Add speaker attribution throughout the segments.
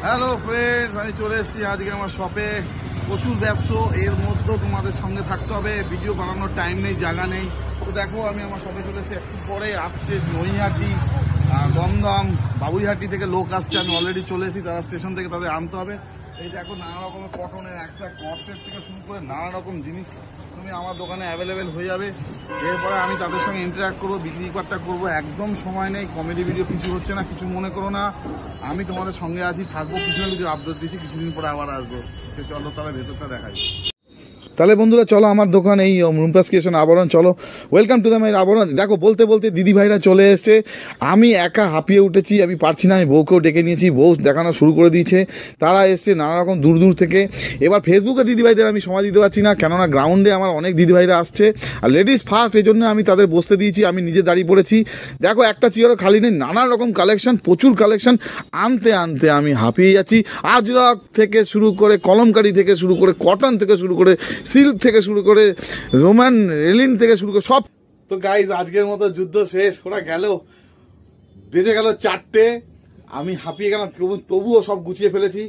Speaker 1: Hello friends, আমি চলে এসেছি আজকে আমার শপে। প্রচুর ব্যস্ত, এর মধ্যেও তোমাদের সঙ্গে থাকতে হবে। ভিডিও বানানোর টাইম নেই, জায়গা নেই। তো দেখো, আমি আমার শপে চলে এসেছি। একটু পরে আসছে নৈহাটি, দমদম, বাবুইহাটি থেকে লোক আসছে। আমি অলরেডি চলে এসেছি, তারা স্টেশন থেকে তাদের আনতে হবে। এই দেখো, নানা রকমের কটনের একসাথে কর্সেট থেকে শুরু করে নানা রকম জিনিস তুমি আমার দোকানে অ্যাভেলেবেল হয়ে যাবে। এরপরে আমি তাদের সঙ্গে ইন্টারাক্ট করবো, বিক্রি করতে করবো। একদম সময় নেই, কমেডি ভিডিও কিছু হচ্ছে না, কিছু মনে করো না। আমি তোমাদের সঙ্গে আছি, থাকবো, কিছু না কিছু আপডেট দিচ্ছি। কিছুদিন পরে আবার আসবো। চলো তাহলে ভেতরটা দেখাই। তাহলে বন্ধুরা চলো আমার দোকান, এই রুমপাস ক্রিয়েশন আবরণ। চলো, ওয়েলকাম টু দ্য মাই আবরণ। দেখো, বলতে বলতে দিদি ভাইরা চলে এসছে। আমি একা হাঁপিয়ে উঠেছি, আমি পারছি না। আমি বউকেও ডেকে নিয়েছি, বউ দেখানো শুরু করে দিয়েছে। তারা এসছে নানা রকম দূর দূর থেকে। এবার ফেসবুকে দিদিভাইদের আমি সময় দিতে পারছি না, কেননা গ্রাউন্ডে আমার অনেক দিদিভাইরা আসছে। আর লেডিস ফার্স্ট, এই জন্য আমি তাদের বসতে দিয়েছি। আমি নিজে দাঁড়িয়ে পড়েছি। দেখো, একটা চেয়ারও খালি নেই। নানা রকম কালেকশন, প্রচুর কালেকশন। আনতে আনতে আমি হাঁপিয়ে যাচ্ছি। আজরক থেকে শুরু করে, কলমকারি থেকে শুরু করে, কটন থেকে শুরু করে, সিল্ক থেকে শুরু করে, রোমান রেলিন থেকে শুরু করে সব। তো গাইজ, আজকের মতো যুদ্ধ শেষ। ওরা গেল, বেজে গেল 4টে। আমি হাঁপিয়ে গেলাম, তবুও সব গুছিয়ে ফেলেছি।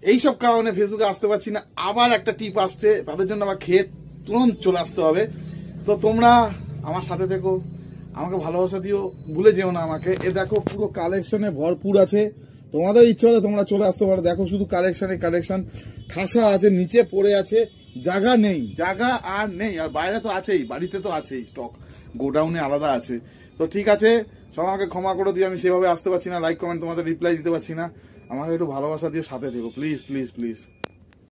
Speaker 1: এইসব কারণে ফেসবুকে আসতে পারছি না। আবার একটা টিপ আসছে, তাদের জন্য আমার খেয়ে তুরন্ত চলে আসতে হবে। তো তোমরা আমার সাথে থেকো, আমাকে ভালোবাসা দিও, ভুলে যেও না আমাকে। এ দেখো, পুরো কালেকশনে ভরপুর আছে। তোমাদের ইচ্ছা হলে তোমরা চলে আসতে পারো। দেখো, শুধু কালেকশনে কালেকশন। ঠাসা আছে, নিচে পড়ে আছে, জায়গা নেই, জায়গা আর নেই। আর বাইরে তো আছেই, বাড়িতে তো আছেই, স্টক গোডাউনে আলাদা আছে। তো ঠিক আছে, সব আমাকে ক্ষমা করে দিও, আমি সেভাবে আসতে পারছি না। লাইক কমেন্ট তোমাদের রিপ্লাই দিতে পারছি না। আমাকে একটু ভালোবাসা দিও, সাথে থেকো প্লিজ প্লিজ প্লিজ।